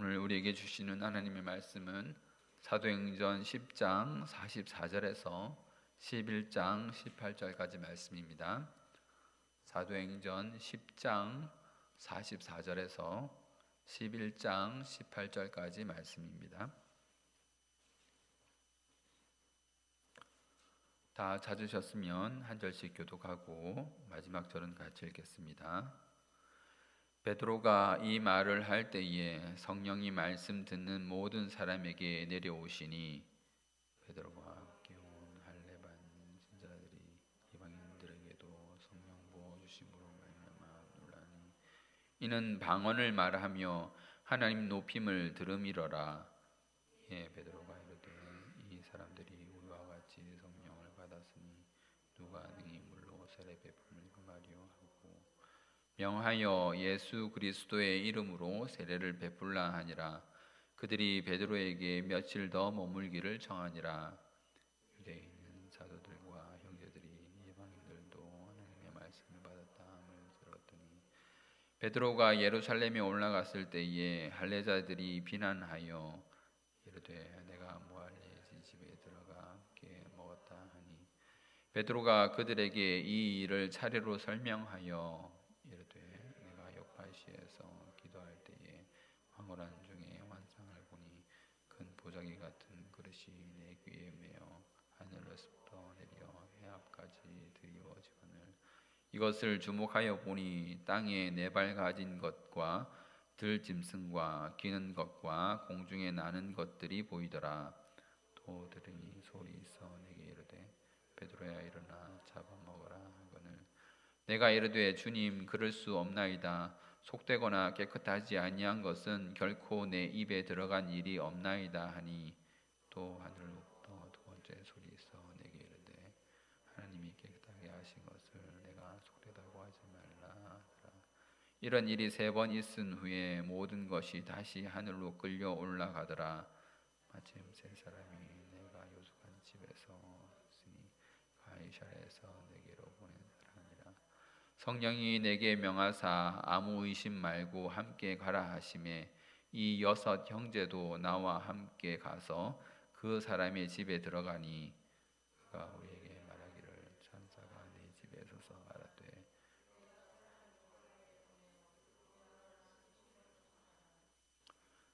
오늘 우리에게 주시는 하나님의 말씀은 사도행전 10장 44절에서 11장 18절까지 말씀입니다. 사도행전 10장 44절에서 11장 18절까지 말씀입니다. 다 찾으셨으면 한 절씩 교독하고 마지막 절은 같이 읽겠습니다. 베드로가 이 말을 할 때에 성령이 말씀 듣는 모든 사람에게 내려오시니 베드로와 함께 온 할례 받은 신자들이 이방인들에게도 성령 부어 주심으로 말미암아 놀라니 이는 방언을 말하며 하나님 높임을 들음이러라. 예, 베드로가 이르되 이 사람들이 우리와 같이 성령을 받았으니 누가 능히 물로 세례 베품을 금하리요 하고 명하여 예수 그리스도의 이름으로 세례를 베풀라 하니라. 그들이 베드로에게 며칠 더 머물기를 청하니라. 유대에 있는 사도들과 형제들이 이방인들도 하나님의 말씀을 받았다 함을 들었더니 베드로가 예루살렘에 올라갔을 때에 할례자들이 비난하여 이르되 내가 뭐할례지 집에 들어가 함께 먹었다 하니 베드로가 그들에게 이 일을 차례로 설명하여 이르되 내가 요파시에서 기도할 때에 황홀한 중에 환상을 보니 큰 보자기 같은 그릇이 내 귀에 매어 하늘로부터 내려 해압까지 드리워지거늘 이것을 주목하여 보니 땅에 네 발 가진 것과 들짐승과 기는 것과 공중에 나는 것들이 보이더라. 또 들으니 소리 있어 내게 이르되 베드로야 일어나 잡아먹어라 하거늘 내가 이르되 주님 그럴 수 없나이다. 속되거나 깨끗하지 아니한 것은 결코 내 입에 들어간 일이 없나이다 하니 또 하늘로부터 두 번째 소리 있어 내게 이르되 하나님이 깨끗하게 하신 것을 내가 속되다고 하지 말라 하더라. 이런 일이 세 번 있은 후에 모든 것이 다시 하늘로 끌려 올라가더라. 마침 세 사람이 내가 요속한 집에서 있으니 가이사랴에서 내게로 보낸 사람이라. 성령이 내게 명하사 아무 의심 말고 함께 가라 하심에 이 여섯 형제도 나와 함께 가서 그 사람의 집에 들어가니 그가 우리에게 말하기를 천사가 네 집에 서서 말하되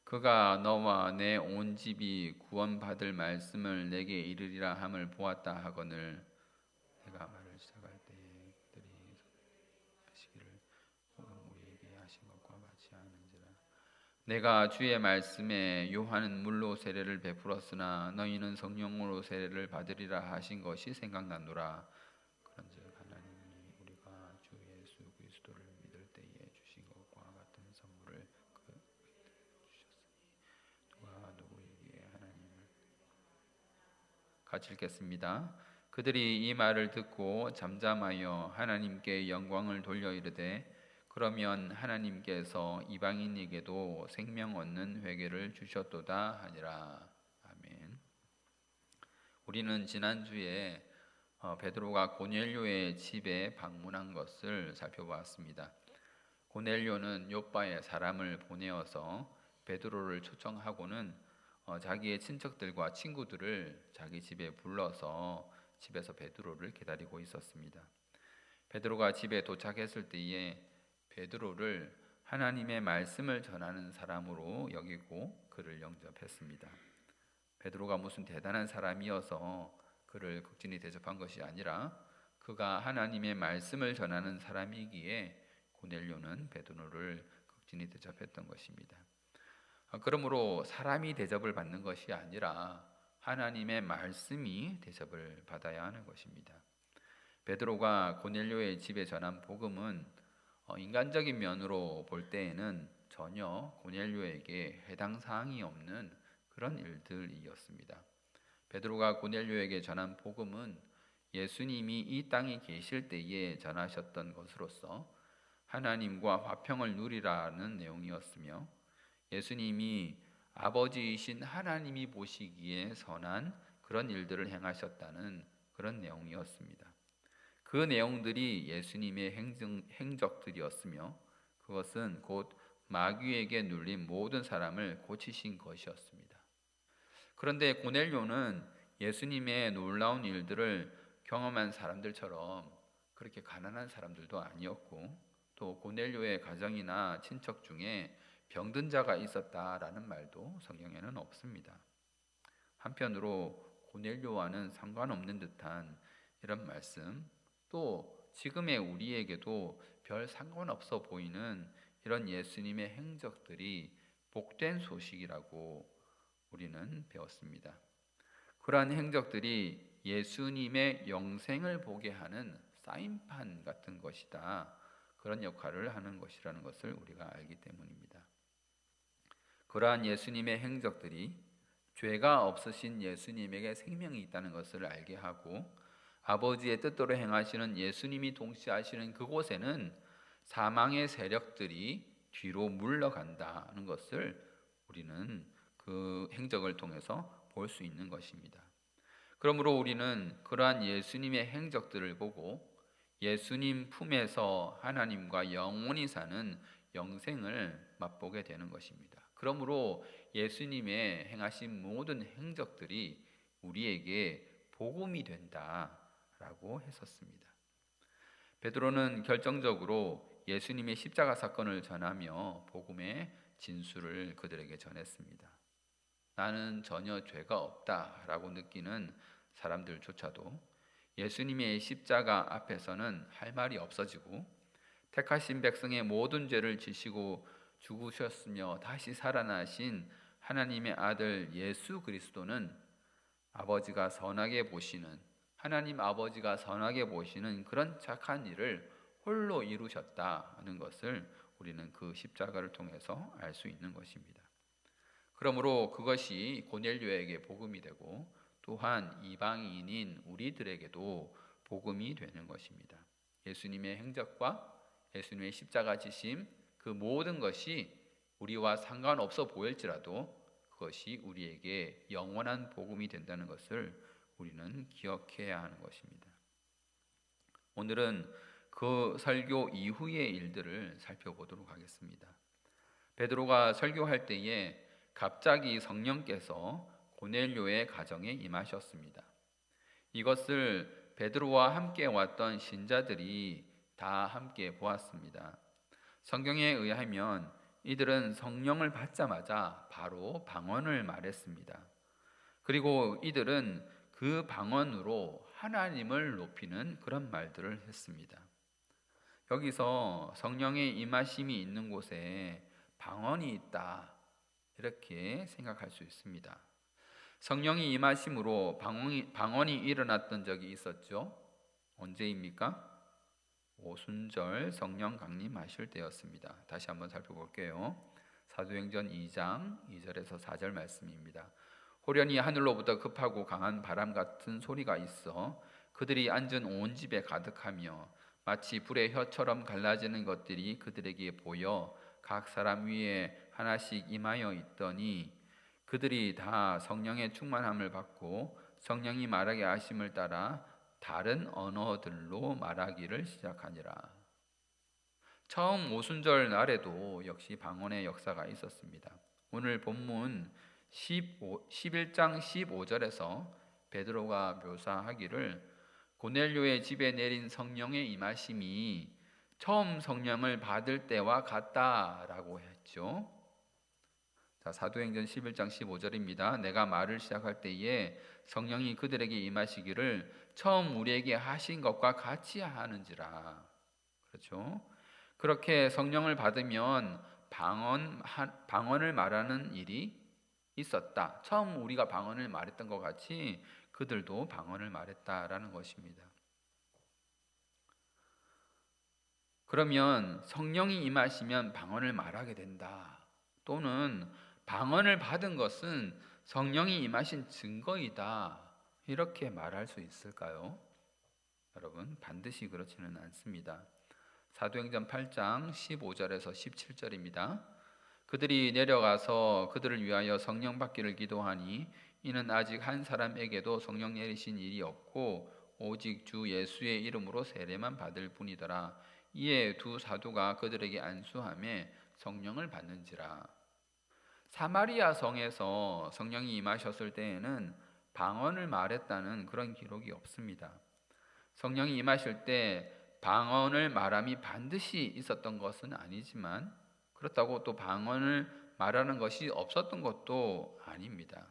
그가 너와 내 온 집이 구원받을 말씀을 내게 이르리라 함을 보았다 하거늘 내가 말을 시작할 때에 그들이 하시기를 혹은 우리에게 하신 것과 같이 하는지라. 내가 주의 말씀에 요한은 물로 세례를 베풀었으나 너희는 성령으로 세례를 받으리라 하신 것이 생각나노라. 그런즉 하나님이 우리가 주 예수 그리스도를 믿을 때에 주신 것과 같은 선물을 누가 누구에게 하나님을 같이 읽겠습니다. 그들이 이 말을 듣고 잠잠하여 하나님께 영광을 돌려 이르되 그러면 하나님께서 이방인에게도 생명 얻는 회개를 주셨도다 하니라. 아멘. 우리는 지난주에 베드로가 고넬료의 집에 방문한 것을 살펴보았습니다. 고넬료는 욥바에 사람을 보내어서 베드로를 초청하고는 자기의 친척들과 친구들을 자기 집에 불러서 집에서 베드로를 기다리고 있었습니다. 베드로가 집에 도착했을 때에 베드로를 하나님의 말씀을 전하는 사람으로 여기고 그를 영접했습니다. 베드로가 무슨 대단한 사람이어서 그를 극진히 대접한 것이 아니라 그가 하나님의 말씀을 전하는 사람이기에 고넬료는 베드로를 극진히 대접했던 것입니다. 그러므로 사람이 대접을 받는 것이 아니라 하나님의 말씀이 대접을 받아야 하는 것입니다. 베드로가 고넬료의 집에 전한 복음은 인간적인 면으로 볼 때에는 전혀 고넬료에게 해당 사항이 없는 그런 일들이었습니다. 베드로가 고넬료에게 전한 복음은 예수님이 이 땅에 계실 때에 전하셨던 것으로서 하나님과 화평을 누리라는 내용이었으며 예수님이 아버지이신 하나님이 보시기에 선한 그런 일들을 행하셨다는 그런 내용이었습니다. 그 내용들이 예수님의 행적들이었으며 그것은 곧 마귀에게 눌린 모든 사람을 고치신 것이었습니다. 그런데 고넬료는 예수님의 놀라운 일들을 경험한 사람들처럼 그렇게 가난한 사람들도 아니었고, 또 고넬료의 가정이나 친척 중에 병든 자가 있었다라는 말도 성경에는 없습니다. 한편으로 고넬료와는 상관없는 듯한 이런 말씀, 또 지금의 우리에게도 별 상관없어 보이는 이런 예수님의 행적들이 복된 소식이라고 우리는 배웠습니다. 그러한 행적들이 예수님의 영생을 보게 하는 사인판 같은 것이다, 그런 역할을 하는 것이라는 것을 우리가 알기 때문입니다. 그러한 예수님의 행적들이 죄가 없으신 예수님에게 생명이 있다는 것을 알게 하고, 아버지의 뜻대로 행하시는 예수님이 동시하시는 그곳에는 사망의 세력들이 뒤로 물러간다는 것을 우리는 그 행적을 통해서 볼 수 있는 것입니다. 그러므로 우리는 그러한 예수님의 행적들을 보고 예수님 품에서 하나님과 영원히 사는 영생을 맛보게 되는 것입니다. 그러므로 예수님의 행하신 모든 행적들이 우리에게 복음이 된다라고 했었습니다. 베드로는 결정적으로 예수님의 십자가 사건을 전하며 복음의 진수를 그들에게 전했습니다. 나는 전혀 죄가 없다라고 느끼는 사람들조차도 예수님의 십자가 앞에서는 할 말이 없어지고, 택하신 백성의 모든 죄를 지시고 죽으셨으며 다시 살아나신 하나님의 아들 예수 그리스도는 아버지가 선하게 보시는, 하나님 아버지가 선하게 보시는 그런 착한 일을 홀로 이루셨다는 것을 우리는 그 십자가를 통해서 알 수 있는 것입니다. 그러므로 그것이 고넬료에게 복음이 되고, 또한 이방인인 우리들에게도 복음이 되는 것입니다. 예수님의 행적과 예수님의 십자가 지심, 그 모든 것이 우리와 상관없어 보일지라도 그것이 우리에게 영원한 복음이 된다는 것을 우리는 기억해야 하는 것입니다. 오늘은 그 설교 이후의 일들을 살펴보도록 하겠습니다. 베드로가 설교할 때에 갑자기 성령께서 고넬료의 가정에 임하셨습니다. 이것을 베드로와 함께 왔던 신자들이 다 함께 보았습니다. 성경에 의하면 이들은 성령을 받자마자 바로 방언을 말했습니다. 그리고 이들은 그 방언으로 하나님을 높이는 그런 말들을 했습니다. 여기서 성령의 임하심이 있는 곳에 방언이 있다, 이렇게 생각할 수 있습니다. 성령이 임하심으로 방언이 일어났던 적이 있었죠. 언제입니까? 오순절 성령 강림하실 때였습니다. 다시 한번 살펴볼게요. 사도행전 2장 2절에서 4절 말씀입니다. 호련히 하늘로부터 급하고 강한 바람 같은 소리가 있어 그들이 앉은 온 집에 가득하며, 마치 불의 혀처럼 갈라지는 것들이 그들에게 보여 각 사람 위에 하나씩 임하여 있더니, 그들이 다 성령의 충만함을 받고 성령이 말하게 하심을 따라 다른 언어들로 말하기를 시작하니라. 처음 오순절 날에도 역시 방언의 역사가 있었습니다. 오늘 본문 11장 15절에서 베드로가 묘사하기를 고넬료의 집에 내린 성령의 임하심이 처음 성령을 받을 때와 같다라고 했죠. 자, 사도행전 11장 15절입니다. 내가 말을 시작할 때에 성령이 그들에게 임하시기를 처음 우리에게 하신 것과 같이 하는지라. 그렇죠? 그렇게 성령을 받으면 방언을 말하는 일이 있었다. 처음 우리가 방언을 말했던 것 같이 그들도 방언을 말했다라는 것입니다. 그러면 성령이 임하시면 방언을 말하게 된다, 또는 방언을 받은 것은 성령이 임하신 증거이다, 이렇게 말할 수 있을까요? 여러분, 반드시 그렇지는 않습니다. 사도행전 8장 15절에서 17절입니다. 그들이 내려가서 그들을 위하여 성령 받기를 기도하니 이는 아직 한 사람에게도 성령 내리신 일이 없고 오직 주 예수의 이름으로 세례만 받을 뿐이더라. 이에 두 사도가 그들에게 안수하며 성령을 받는지라. 사마리아 성에서 성령이 임하셨을 때에는 방언을 말했다는 그런 기록이 없습니다. 성령이 임하실 때 방언을 말함이 반드시 있었던 것은 아니지만 그렇다고 또 방언을 말하는 것이 없었던 것도 아닙니다.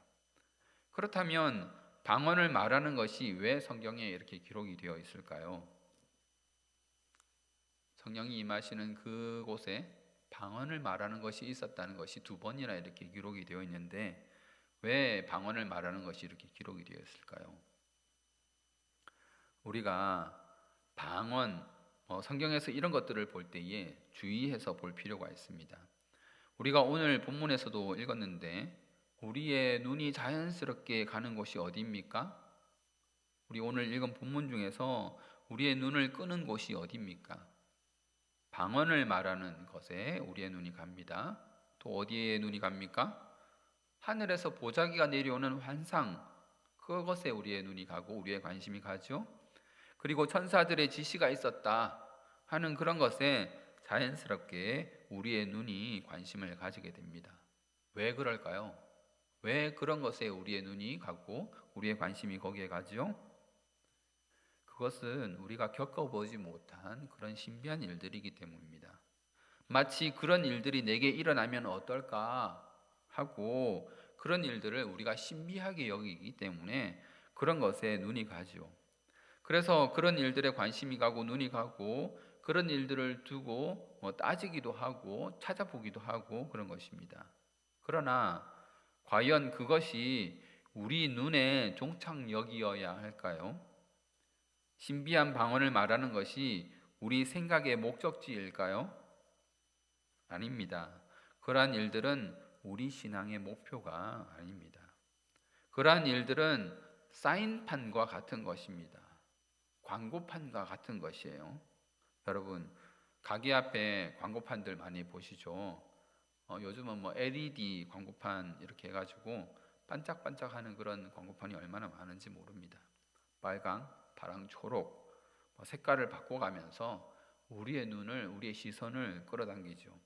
그렇다면 방언을 말하는 것이 왜 성경에 이렇게 기록이 되어 있을까요? 성령이 임하시는 그곳에 방언을 말하는 것이 있었다는 것이 2번이나 이렇게 기록이 되어 있는데 왜 방언을 말하는 것이 이렇게 기록이 되어 있을까요? 우리가 방언, 성경에서 이런 것들을 볼 때에 주의해서 볼 필요가 있습니다. 우리가 오늘 본문에서도 읽었는데 우리의 눈이 자연스럽게 가는 곳이 어디입니까? 우리 오늘 읽은 본문 중에서 우리의 눈을 끄는 곳이 어디입니까? 방언을 말하는 것에 우리의 눈이 갑니다. 또 어디에 눈이 갑니까? 하늘에서 보자기가 내려오는 환상, 그것에 우리의 눈이 가고 우리의 관심이 가죠. 그리고 천사들의 지시가 있었다 하는 그런 것에 자연스럽게 우리의 눈이 관심을 가지게 됩니다. 왜 그럴까요? 왜 그런 것에 우리의 눈이 가고 우리의 관심이 거기에 가죠? 그것은 우리가 겪어보지 못한 그런 신비한 일들이기 때문입니다. 마치 그런 일들이 내게 일어나면 어떨까 하고 그런 일들을 우리가 신비하게 여기기 때문에 그런 것에 눈이 가죠. 그래서 그런 일들에 관심이 가고 눈이 가고 그런 일들을 두고 따지기도 하고 찾아보기도 하고 그런 것입니다. 그러나 과연 그것이 우리 눈의 종착역이어야 할까요? 신비한 방언을 말하는 것이 우리 생각의 목적지일까요? 아닙니다. 그러한 일들은 우리 신앙의 목표가 아닙니다. 그러한 일들은 사인판과 같은 것입니다. 광고판과 같은 것이에요. 여러분, 가게 앞에 광고판들 많이 보시죠? 요즘은 LED 광고판 이렇게 해가지고 반짝반짝하는 그런 광고판이 얼마나 많은지 모릅니다. 빨강, 파랑, 초록 색깔을 바꿔가면서 우리의 눈을, 우리의 시선을 끌어당기죠.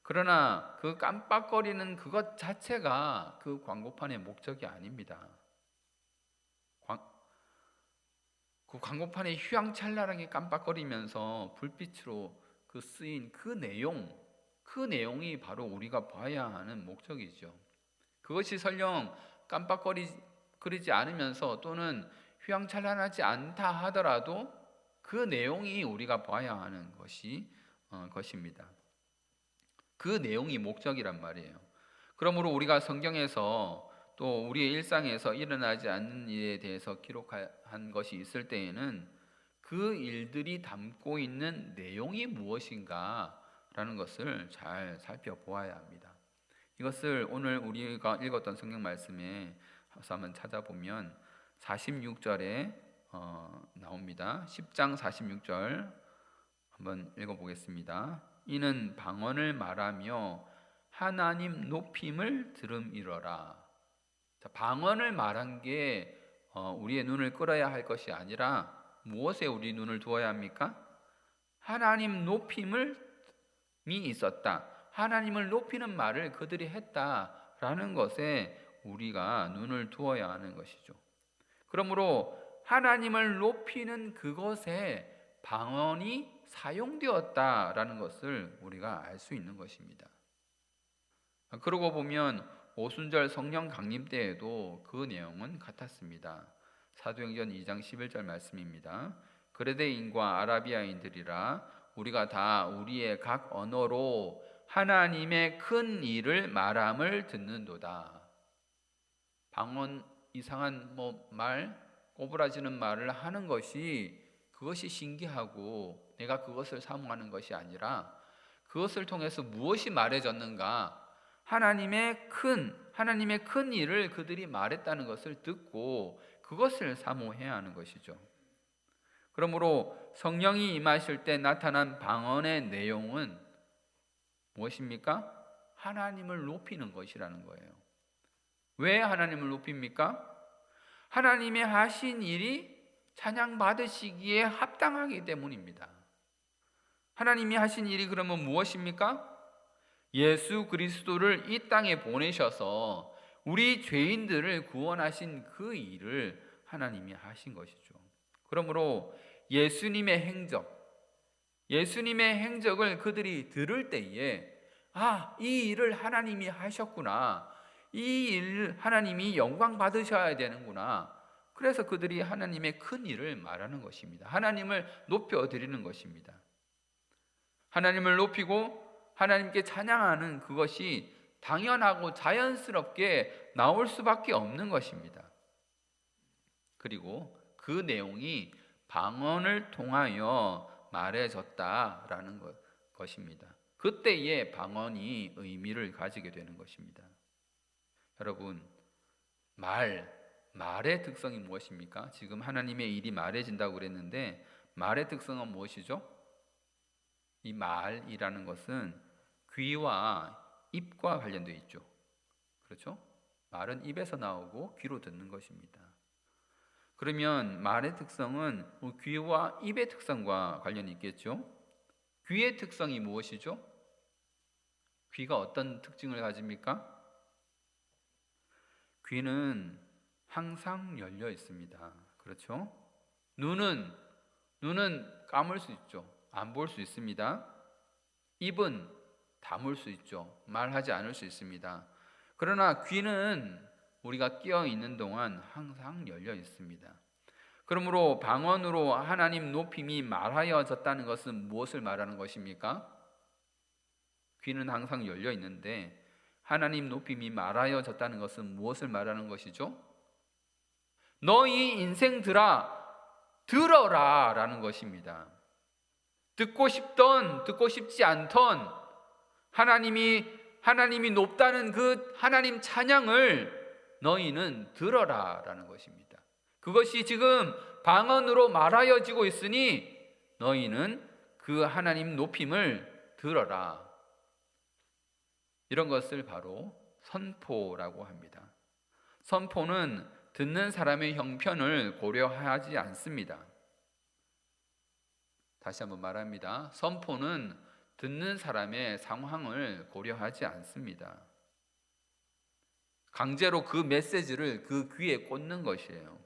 그러나 그 깜빡거리는 그것 자체가 그 광고판의 목적이 아닙니다. 그 광고판에 휘황찬란하게 깜빡거리면서 불빛으로 그 쓰인 그 내용이 바로 우리가 봐야 하는 목적이죠. 그것이 설령 깜빡거리지 않으면서 또는 휘황찬란하지 않다 하더라도 그 내용이 우리가 봐야 하는 것입니다. 그 내용이 목적이란 말이에요. 그러므로 우리가 성경에서 또 우리의 일상에서 일어나지 않는 일에 대해서 기록한 것이 있을 때에는 그 일들이 담고 있는 내용이 무엇인가라는 것을 잘 살펴보아야 합니다. 이것을 오늘 우리가 읽었던 성경 말씀에 한번 찾아보면 46절에 나옵니다. 10장 46절 한번 읽어보겠습니다. 이는 방언을 말하며 하나님 높임을 들음이러라. 방언을 말한 게 우리의 눈을 끌어야 할 것이 아니라 무엇에 우리 눈을 두어야 합니까? 하나님 높임이 있었다. 하나님을 높이는 말을 그들이 했다라는 것에 우리가 눈을 두어야 하는 것이죠. 그러므로 하나님을 높이는 그것에 방언이 사용되었다라는 것을 우리가 알 수 있는 것입니다. 그러고 보면 오순절 성령 강림 때에도 그 내용은 같았습니다. 사도행전 2장 11절 말씀입니다. 그레데인과 아라비아인들이라 우리가 다 우리의 각 언어로 하나님의 큰 일을 말함을 듣는도다. 방언 이상한 말, 꼬부라지는 말을 하는 그것이 신기하고 내가 그것을 사모하는 것이 아니라 그것을 통해서 무엇이 말해졌는가? 하나님의 큰 일을 그들이 말했다는 것을 듣고 그것을 사모해야 하는 것이죠. 그러므로 성령이 임하실 때 나타난 방언의 내용은 무엇입니까? 하나님을 높이는 것이라는 거예요. 왜 하나님을 높입니까? 하나님의 하신 일이 찬양받으시기에 합당하기 때문입니다. 하나님이 하신 일이 그러면 무엇입니까? 예수 그리스도를 이 땅에 보내셔서 우리 죄인들을 구원하신 그 일을 하나님이 하신 것이죠. 그러므로 예수님의 행적을 그들이 들을 때에 이 일을 하나님이 하셨구나. 이 일 하나님이 영광 받으셔야 되는구나. 그래서 그들이 하나님의 큰 일을 말하는 것입니다. 하나님을 높여드리는 것입니다. 하나님을 높이고 하나님께 찬양하는 그것이 당연하고 자연스럽게 나올 수밖에 없는 것입니다. 그리고 그 내용이 방언을 통하여 말해졌다라는 것입니다. 그때의 방언이 의미를 가지게 되는 것입니다. 여러분, 말의 특성이 무엇입니까? 지금 하나님의 일이 말해진다고 그랬는데 말의 특성은 무엇이죠? 이 말이라는 것은 귀와 입과 관련되어 있죠. 그렇죠? 말은 입에서 나오고 귀로 듣는 것입니다. 그러면 말의 특성은 귀와 입의 특성과 관련이 있겠죠? 귀의 특성이 무엇이죠? 귀가 어떤 특징을 가집니까? 귀는 항상 열려 있습니다. 그렇죠? 눈은 감을 수 있죠. 안 볼 수 있습니다. 입은 다물 수 있죠. 말하지 않을 수 있습니다. 그러나 귀는 우리가 끼어 있는 동안 항상 열려 있습니다. 그러므로 방언으로 하나님 높임이 말하여졌다는 것은 무엇을 말하는 것입니까? 귀는 항상 열려 있는데 하나님 높임이 말하여졌다는 것은 무엇을 말하는 것이죠? 너희 인생들아 들어라 라는 것입니다. 듣고 싶던 듣고 싶지 않던 하나님이 높다는 그 하나님 찬양을 너희는 들어라 라는 것입니다. 그것이 지금 방언으로 말하여지고 있으니 너희는 그 하나님 높임을 들어라. 이런 것을 바로 선포라고 합니다. 선포는 듣는 사람의 형편을 고려하지 않습니다. 다시 한번 말합니다. 선포는 듣는 사람의 상황을 고려하지 않습니다. 강제로 그 메시지를 그 귀에 꽂는 것이에요.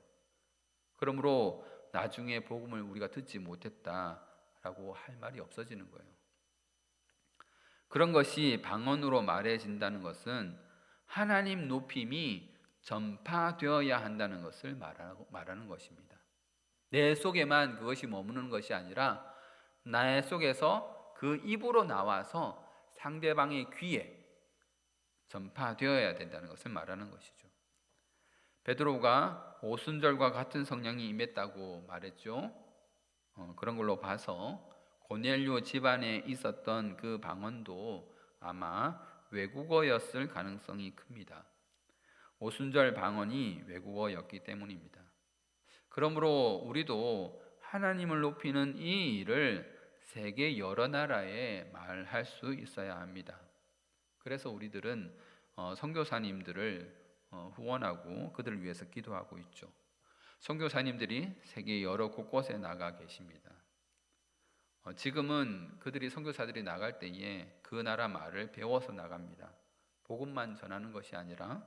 그러므로 나중에 복음을 우리가 듣지 못했다라고 할 말이 없어지는 거예요. 그런 것이 방언으로 말해진다는 것은 하나님 높임이 전파되어야 한다는 것을 말하는 것입니다. 내 속에만 그것이 머무는 것이 아니라 나의 속에서 그 입으로 나와서 상대방의 귀에 전파되어야 된다는 것을 말하는 것이죠. 베드로가 오순절과 같은 성령이 임했다고 말했죠. 그런 걸로 봐서 고넬료 집안에 있었던 그 방언도 아마 외국어였을 가능성이 큽니다. 오순절 방언이 외국어였기 때문입니다. 그러므로 우리도 하나님을 높이는 이 일을 세계 여러 나라에 말할 수 있어야 합니다. 그래서 우리들은 선교사님들을 후원하고 그들을 위해서 기도하고 있죠. 선교사님들이 세계 여러 곳곳에 나가 계십니다. 지금은 그들이 선교사들이 나갈 때에 그 나라 말을 배워서 나갑니다. 복음만 전하는 것이 아니라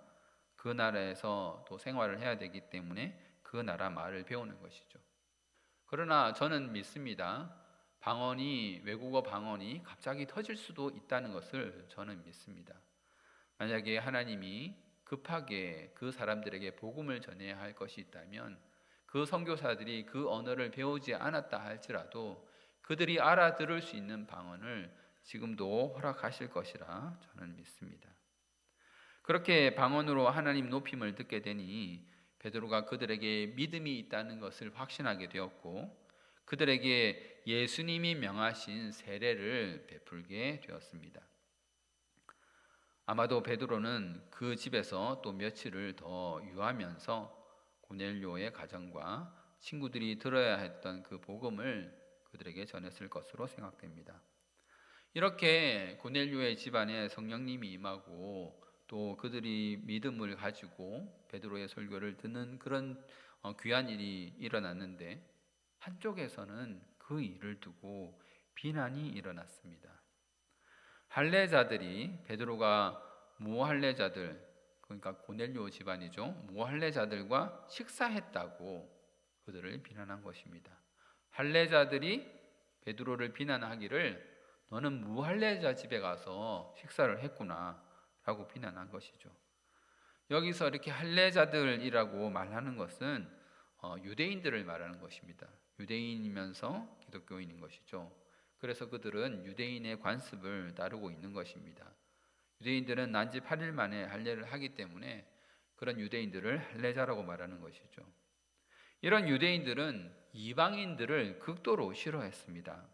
그 나라에서 또 생활을 해야 되기 때문에 그 나라 말을 배우는 것이죠. 그러나 저는 믿습니다. 외국어 방언이 갑자기 터질 수도 있다는 것을 저는 믿습니다. 만약에 하나님이 급하게 그 사람들에게 복음을 전해야 할 것이 있다면 그 선교사들이 그 언어를 배우지 않았다 할지라도 그들이 알아들을 수 있는 방언을 지금도 허락하실 것이라 저는 믿습니다. 그렇게 방언으로 하나님 높임을 듣게 되니 베드로가 그들에게 믿음이 있다는 것을 확신하게 되었고 그들에게 예수님이 명하신 세례를 베풀게 되었습니다. 아마도 베드로는 그 집에서 또 며칠을 더 유하면서 고넬료의 가정과 친구들이 들어야 했던 그 복음을 그들에게 전했을 것으로 생각됩니다. 이렇게 고넬료의 집안에 성령님이 임하고 또 그들이 믿음을 가지고 베드로의 설교를 듣는 그런 귀한 일이 일어났는데 한쪽에서는 그 일을 두고 비난이 일어났습니다. 할례자들이 베드로가 무할례자들, 그러니까 고넬료 집안이죠, 무할례자들과 식사했다고 그들을 비난한 것입니다. 할례자들이 베드로를 비난하기를 너는 무할례자 집에 가서 식사를 했구나 라고 비난한 것이죠. 여기서 이렇게 할례자들이라고 말하는 것은 유대인들을 말하는 것입니다. 유대인이면서 기독교인인 것이죠. 그래서 그들은 유대인의 관습을 따르고 있는 것입니다. 유대인들은 난지 8일 만에 할례를 하기 때문에 그런 유대인들을 할례자라고 말하는 것이죠. 이런 유대인들은 이방인들을 극도로 싫어했습니다.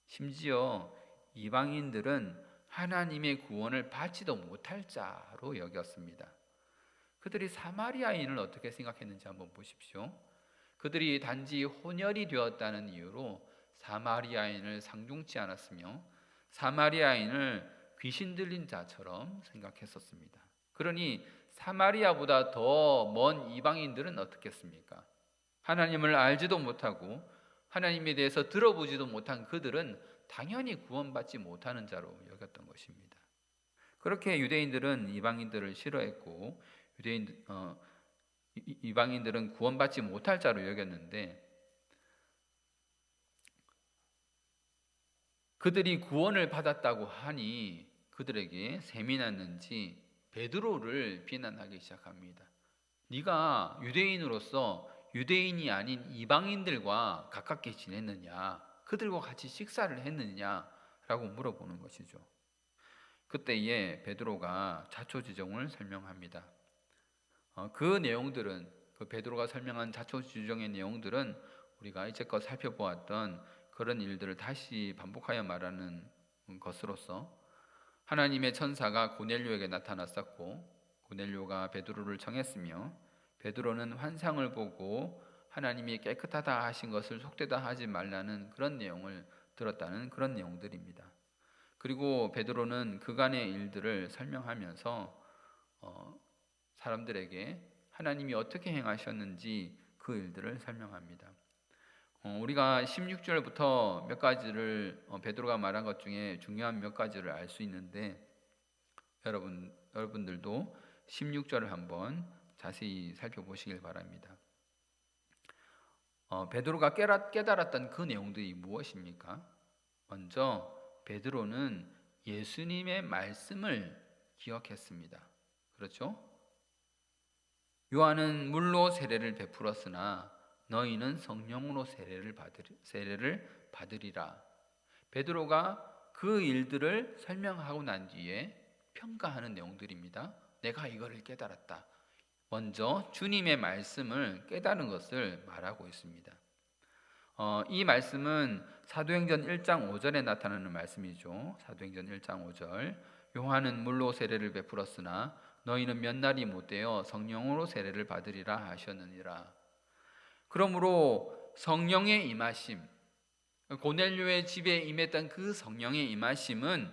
심지어 이방인들은 하나님의 구원을 받지도 못할 자로 여겼습니다. 그들이 사마리아인을 어떻게 생각했는지 한번 보십시오. 그들이 단지 혼혈이 되었다는 이유로 사마리아인을 상중치 않았으며 사마리아인을 귀신 들린 자처럼 생각했었습니다. 그러니 사마리아보다 더 먼 이방인들은 어떻겠습니까? 하나님을 알지도 못하고 하나님에 대해서 들어보지도 못한 그들은 당연히 구원받지 못하는 자로 여겼던 것입니다. 그렇게 유대인들은 이방인들을 싫어했고 이방인들은 구원받지 못할 자로 여겼는데, 그들이 구원을 받았다고 하니 그들에게 셈이 났는지 베드로를 비난하기 시작합니다. 네가 유대인으로서 유대인이 아닌 이방인들과 가깝게 지냈느냐, 그들과 같이 식사를 했느냐라고 물어보는 것이죠. 그때에 베드로가 자초지종을 설명합니다. 그 내용들은, 그 베드로가 설명한 자초지종의 내용들은 우리가 이제껏 살펴보았던 그런 일들을 다시 반복하여 말하는 것으로서, 하나님의 천사가 고넬료에게 나타났었고 고넬료가 베드로를 청했으며 베드로는 환상을 보고 하나님이 깨끗하다 하신 것을 속되다 하지 말라는 그런 내용을 들었다는 그런 내용들입니다. 그리고 베드로는 그간의 일들을 설명하면서 사람들에게 하나님이 어떻게 행하셨는지 그 일들을 설명합니다. 우리가 16절부터 몇 가지를 베드로가 말한 것 중에 중요한 몇 가지를 알 수 있는데, 여러분들도 16절을 한번 자세히 살펴보시길 바랍니다. 베드로가 깨달았던 그 내용들이 무엇입니까? 먼저 베드로는 예수님의 말씀을 기억했습니다. 그렇죠? 요한은 물로 세례를 베풀었으나 너희는 성령으로 세례를 받으리라. 베드로가 그 일들을 설명하고 난 뒤에 평가하는 내용들입니다. 내가 이거를 깨달았다. 먼저 주님의 말씀을 깨달은 것을 말하고 있습니다. 이 말씀은 사도행전 1장 5절에 나타나는 말씀이죠. 사도행전 1장 5절. 요한은 물로 세례를 베풀었으나 너희는 몇 날이 못되어 성령으로 세례를 받으리라 하셨느니라. 그러므로 성령의 임하심, 고넬료의 집에 임했던 그 성령의 임하심은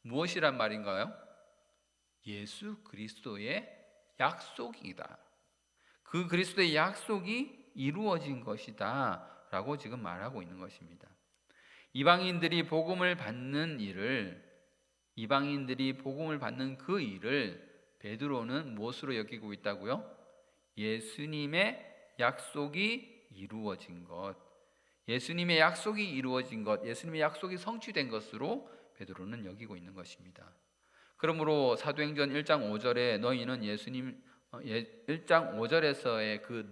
무엇이란 말인가요? 예수 그리스도의 약속이다. 그 그리스도의 약속이 이루어진 것이다 라고 지금 말하고 있는 것입니다. 이방인들이 복음을 받는 그 일을 베드로는 무엇으로 여기고 있다고요? 예수님의 약속이 이루어진 것, 예수님의 약속이 이루어진 것, 예수님의 약속이 성취된 것으로 베드로는 여기고 있는 것입니다. 그러므로 사도행전 1장 5절에 너희는 1장 5절에서의 그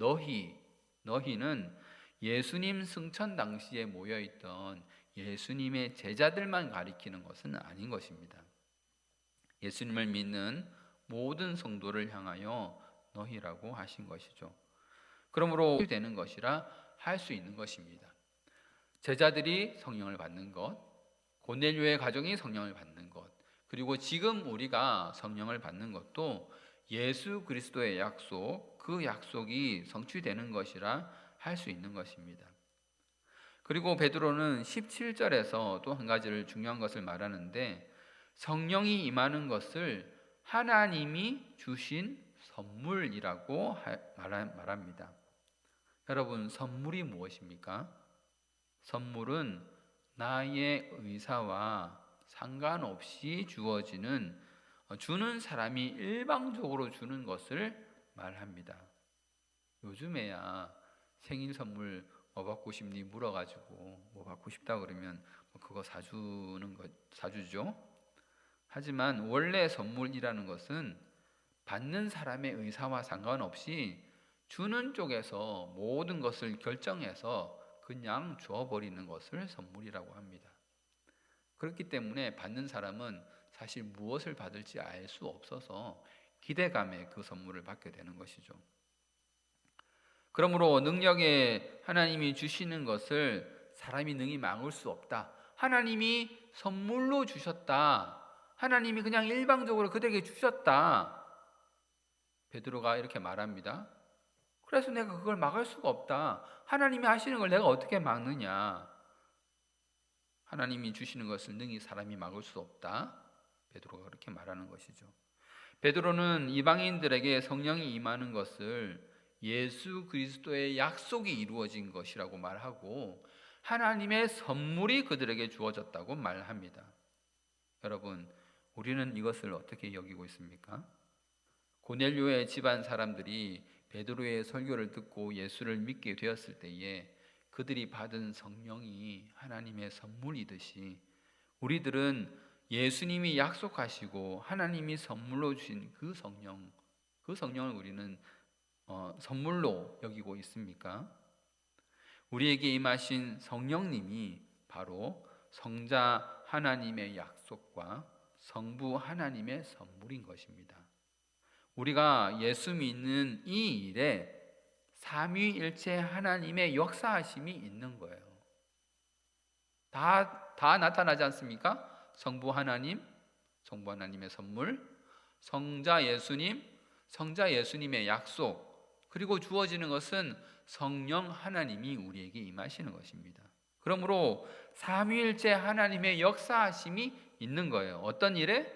너희는 예수님 승천 당시에 모여있던 예수님의 제자들만 가리키는 것은 아닌 것입니다. 예수님을 믿는 모든 성도를 향하여 너희라고 하신 것이죠. 그러므로 되는 것이라 할 수 있는 것입니다. 제자들이 성령을 받는 것, 고넬료의 가정이 성령을 받는 것, 그리고 지금 우리가 성령을 받는 것도 예수 그리스도의 약속, 그 약속이 성취되는 것이라 할 수 있는 것입니다. 그리고 베드로는 17절에서 또 한 가지를 중요한 것을 말하는데, 성령이 임하는 것을 하나님이 주신 선물이라고 말합니다. 여러분, 선물이 무엇입니까? 선물은 나의 의사와 상관없이 주어지는 주는 사람이 일방적으로 주는 것을 말합니다. 요즘에야 생일 선물 뭐 받고 싶니 물어가지고 뭐 받고 싶다 그러면 그거 사주죠. 하지만 원래 선물이라는 것은 받는 사람의 의사와 상관없이 주는 쪽에서 모든 것을 결정해서 그냥 주어버리는 것을 선물이라고 합니다. 그렇기 때문에 받는 사람은 사실 무엇을 받을지 알 수 없어서 기대감에 그 선물을 받게 되는 것이죠. 그러므로 능력에 하나님이 주시는 것을 사람이 능히 막을 수 없다. 하나님이 선물로 주셨다. 하나님이 그냥 일방적으로 그들에게 주셨다. 베드로가 이렇게 말합니다. 그래서 내가 그걸 막을 수가 없다. 하나님이 하시는 걸 내가 어떻게 막느냐. 하나님이 주시는 것을 능히 사람이 막을 수 없다. 베드로가 그렇게 말하는 것이죠. 베드로는 이방인들에게 성령이 임하는 것을 예수 그리스도의 약속이 이루어진 것이라고 말하고 하나님의 선물이 그들에게 주어졌다고 말합니다. 여러분, 우리는 이것을 어떻게 여기고 있습니까? 고넬료의 집안 사람들이 베드로의 설교를 듣고 예수를 믿게 되었을 때에 그들이 받은 성령이 하나님의 선물이듯이 우리들은 예수님이 약속하시고 하나님이 선물로 주신 그 성령을 우리는 선물로 여기고 있습니까? 우리에게 임하신 성령님이 바로 성자 하나님의 약속과 성부 하나님의 선물인 것입니다. 우리가 예수 믿는 이 일에 삼위일체 하나님의 역사하심이 있는 거예요. 다 나타나지 않습니까? 성부 하나님의 선물, 성자 예수님의 약속, 그리고 주어지는 것은 성령 하나님이 우리에게 임하시는 것입니다. 그러므로 삼위일체 하나님의 역사하심이 있는 거예요. 어떤 일에?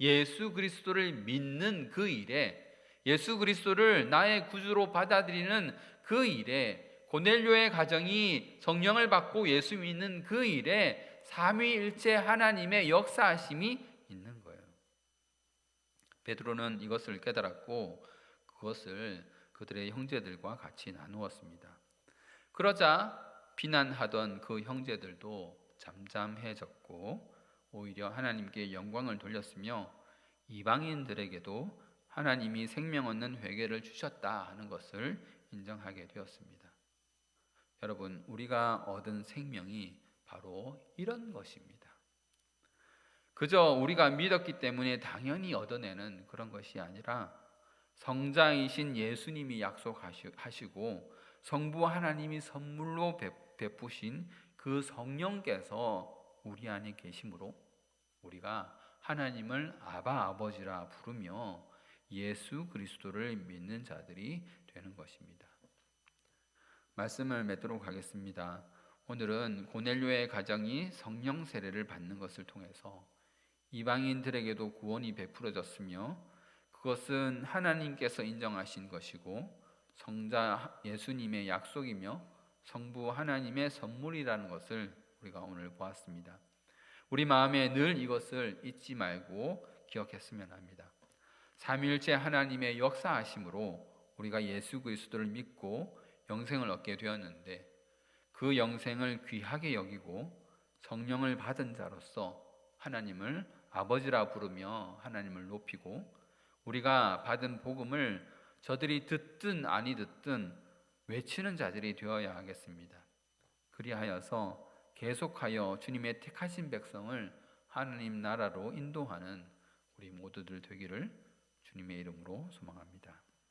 예수 그리스도를 믿는 그 일에, 예수 그리스도를 나의 구주로 받아들이는 그 일에, 고넬료의 가정이 성령을 받고 예수 믿는 그 일에 삼위일체 하나님의 역사하심이 있는 거예요. 베드로는 이것을 깨달았고 그것을 그들의 형제들과 같이 나누었습니다. 그러자 비난하던 그 형제들도 잠잠해졌고 오히려 하나님께 영광을 돌렸으며 이방인들에게도 하나님이 생명 얻는 회개를 주셨다 하는 것을 인정하게 되었습니다. 여러분, 우리가 얻은 생명이 바로 이런 것입니다. 그저 우리가 믿었기 때문에 당연히 얻어내는 그런 것이 아니라 성자이신 예수님이 약속하시고 성부 하나님이 선물로 베푸신 그 성령께서 우리 안에 계심으로 우리가 하나님을 아바 아버지라 부르며 예수 그리스도를 믿는 자들이 되는 것입니다. 말씀을 맺도록 하겠습니다. 오늘은 고넬료의 가정이 성령 세례를 받는 것을 통해서 이방인들에게도 구원이 베풀어졌으며 그것은 하나님께서 인정하신 것이고 성자 예수님의 약속이며 성부 하나님의 선물이라는 것을 우리가 오늘 보았습니다. 우리 마음에 늘 이것을 잊지 말고 기억했으면 합니다. 삼위일체 하나님의 역사하심으로 우리가 예수 그리스도를 믿고 영생을 얻게 되었는데 그 영생을 귀하게 여기고 성령을 받은 자로서 하나님을 아버지라 부르며 하나님을 높이고 우리가 받은 복음을 저들이 듣든 아니 듣든 외치는 자들이 되어야 하겠습니다. 그리하여서 계속하여 주님의 택하신 백성을 하나님 나라로 인도하는 우리 모두들 되기를 주님의 이름으로 소망합니다.